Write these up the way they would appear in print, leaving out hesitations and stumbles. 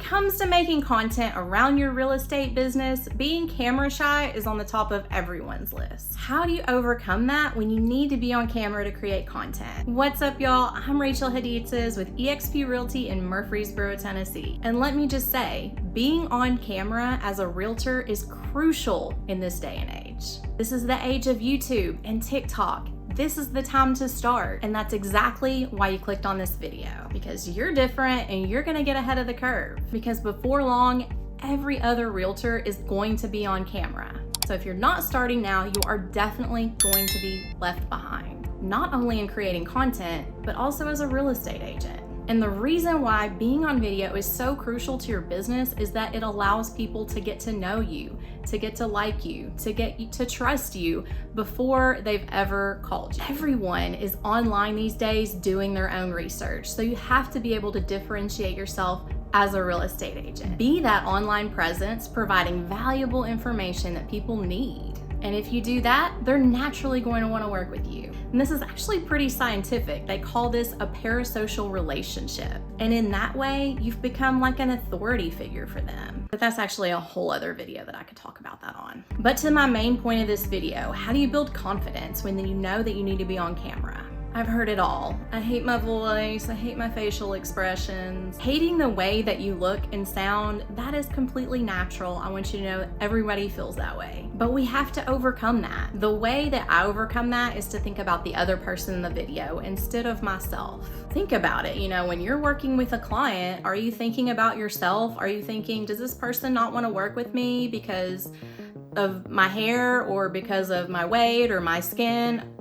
comes to making content around your real estate business, being camera shy is on the top of everyone's list. How do you overcome that when you need to be on camera to create content? What's up, y'all? I'm Rachel Haditzes with eXp Realty in Murfreesboro, Tennessee. And let me just say, being on camera as a realtor is crucial in this day and age. This is the age of YouTube and TikTok. This is the time to start. And that's exactly why you clicked on this video, because you're different and you're gonna get ahead of the curve. Because before long, every other realtor is going to be on camera. So if you're not starting now, you are definitely going to be left behind, not only in creating content, but also as a real estate agent. And the reason why being on video is so crucial to your business is that it allows people to get to know you, to get to like you, to get to trust you before they've ever called you. Everyone is online these days doing their own research, so you have to be able to differentiate yourself as a real estate agent. Be that online presence, providing valuable information that people need. And if you do that, they're naturally going to want to work with you. And this is actually pretty scientific. They call this a parasocial relationship. And in that way, you've become like an authority figure for them. But that's actually a whole other video that I could talk about that on. But to my main point of this video, how do you build confidence when you know that you need to be on camera? I've heard it all. I hate my voice, I hate my facial expressions. Hating the way that you look and sound, that is completely natural. I want you to know everybody feels that way. But we have to overcome that. The way that I overcome that is to think about the other person in the video instead of myself. Think about it, when you're working with a client, are you thinking about yourself? Are you thinking, does this person not want to work with me because of my hair or because of my weight or my skin?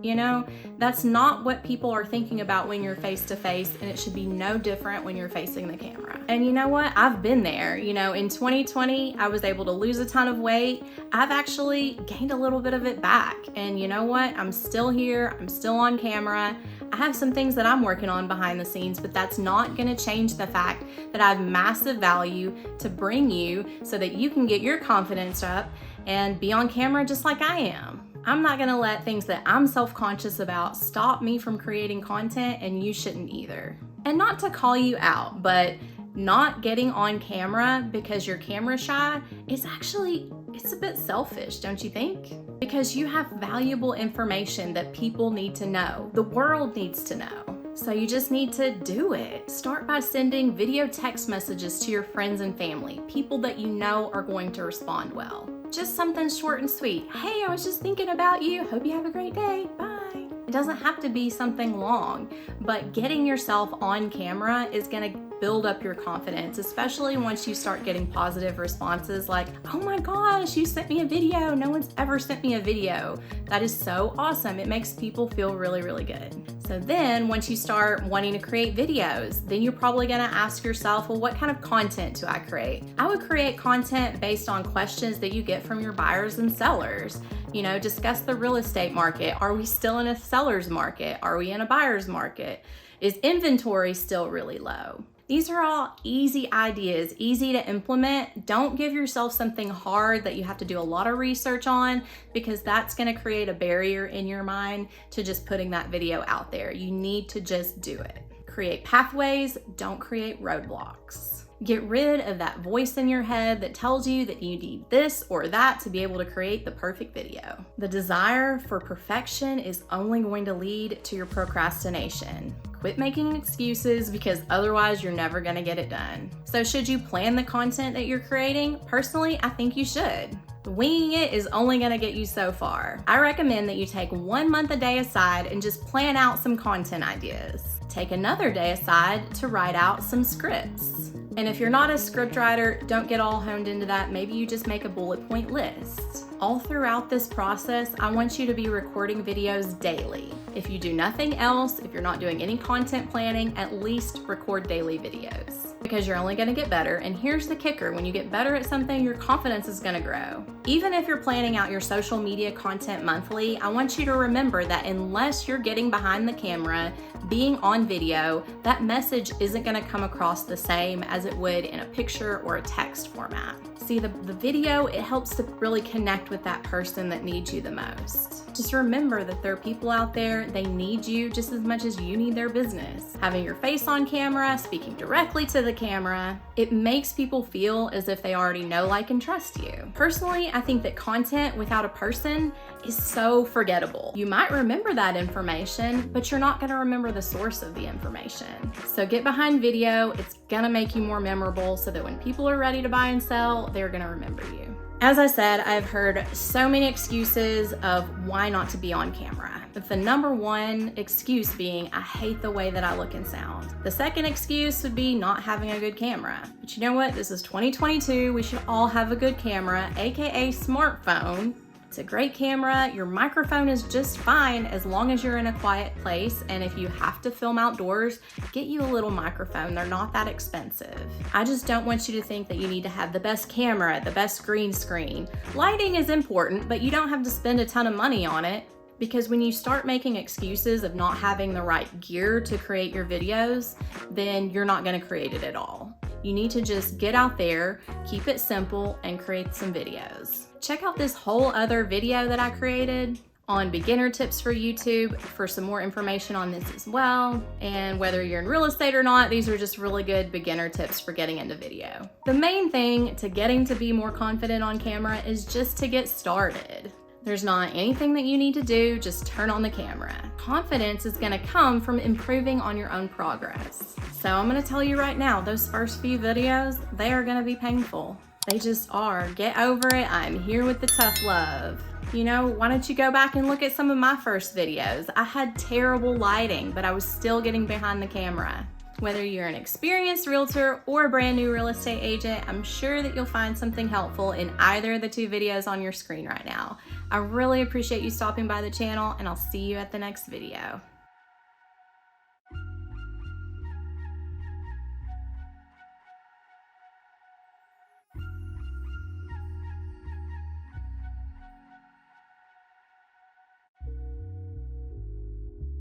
That's not what people are thinking about when you're face to face, and it should be no different when you're facing the camera. And you know what? I've been there. In 2020, I was able to lose a ton of weight. I've actually gained a little bit of it back. And you know what? I'm still here. I'm still on camera. I have some things that I'm working on behind the scenes, but that's not going to change the fact that I have massive value to bring you so that you can get your confidence up and be on camera just like I am. I'm not gonna let things that I'm self-conscious about stop me from creating content, and you shouldn't either. And not to call you out, but not getting on camera because you're camera shy is actually, it's a bit selfish, don't you think? Because you have valuable information that people need to know. The world needs to know. So you just need to do it. Start by sending video text messages to your friends and family, people that you know are going to respond well. Just something short and sweet. Hey, I was just thinking about you. Hope you have a great day. Bye. It doesn't have to be something long, but getting yourself on camera is gonna build up your confidence, especially once you start getting positive responses like, oh my gosh, you sent me a video. No one's ever sent me a video. That is so awesome. It makes people feel really, really good. So then once you start wanting to create videos, then you're probably gonna ask yourself, well, what kind of content do I create? I would create content based on questions that you get from your buyers and sellers. Discuss the real estate market. Are we still in a seller's market? Are we in a buyer's market? Is inventory still really low? These are all easy ideas, easy to implement. Don't give yourself something hard that you have to do a lot of research on, because that's gonna create a barrier in your mind to just putting that video out there. You need to just do it. Create pathways, don't create roadblocks. Get rid of that voice in your head that tells you that you need this or that to be able to create the perfect video. The desire for perfection is only going to lead to your procrastination. Quit making excuses, because otherwise you're never gonna get it done. So should you plan the content that you're creating? Personally, I think you should. Winging it is only gonna get you so far. I recommend that you take 1 month a day aside and just plan out some content ideas. Take another day aside to write out some scripts. And if you're not a script writer, don't get all honed into that. Maybe you just make a bullet point list. All throughout this process, I want you to be recording videos daily. If you do nothing else, if you're not doing any content planning, at least record daily videos, because you're only gonna get better. And here's the kicker: when you get better at something, your confidence is gonna grow. Even if you're planning out your social media content monthly, I want you to remember that unless you're getting behind the camera, being on video, that message isn't gonna come across the same as it would in a picture or a text format. See, the video, it helps to really connect with that person that needs you the most. Just remember that there are people out there, they need you just as much as you need their business. Having your face on camera, speaking directly to the camera, it makes people feel as if they already know, like, and trust you. Personally, I think that content without a person is so forgettable. You might remember that information, but you're not gonna remember the source of the information. So get behind video, it's gonna make you more memorable so that when people are ready to buy and sell, they're gonna remember you. As I said, I've heard so many excuses of why not to be on camera. With the number one excuse being, I hate the way that I look and sound. The second excuse would be not having a good camera. But you know what? This is 2022. We should all have a good camera, AKA smartphone. It's a great camera. Your microphone is just fine as long as you're in a quiet place. And if you have to film outdoors, get you a little microphone. They're not that expensive. I just don't want you to think that you need to have the best camera, the best green screen. Lighting is important, but you don't have to spend a ton of money on it. Because when you start making excuses of not having the right gear to create your videos, then you're not going to create it at all. You need to just get out there, keep it simple, and create some videos. Check out this whole other video that I created on beginner tips for YouTube for some more information on this as well. And whether you're in real estate or not, these are just really good beginner tips for getting into video. The main thing to getting to be more confident on camera is just to get started. There's not anything that you need to do, just turn on the camera. Confidence is gonna come from improving on your own progress. So I'm gonna tell you right now, those first few videos, they are gonna be painful. They just are. Get over it. I'm here with the tough love. You know, why don't you go back and look at some of my first videos? I had terrible lighting, but I was still getting behind the camera. Whether you're an experienced realtor or a brand new real estate agent, I'm sure that you'll find something helpful in either of the two videos on your screen right now. I really appreciate you stopping by the channel, and I'll see you at the next video.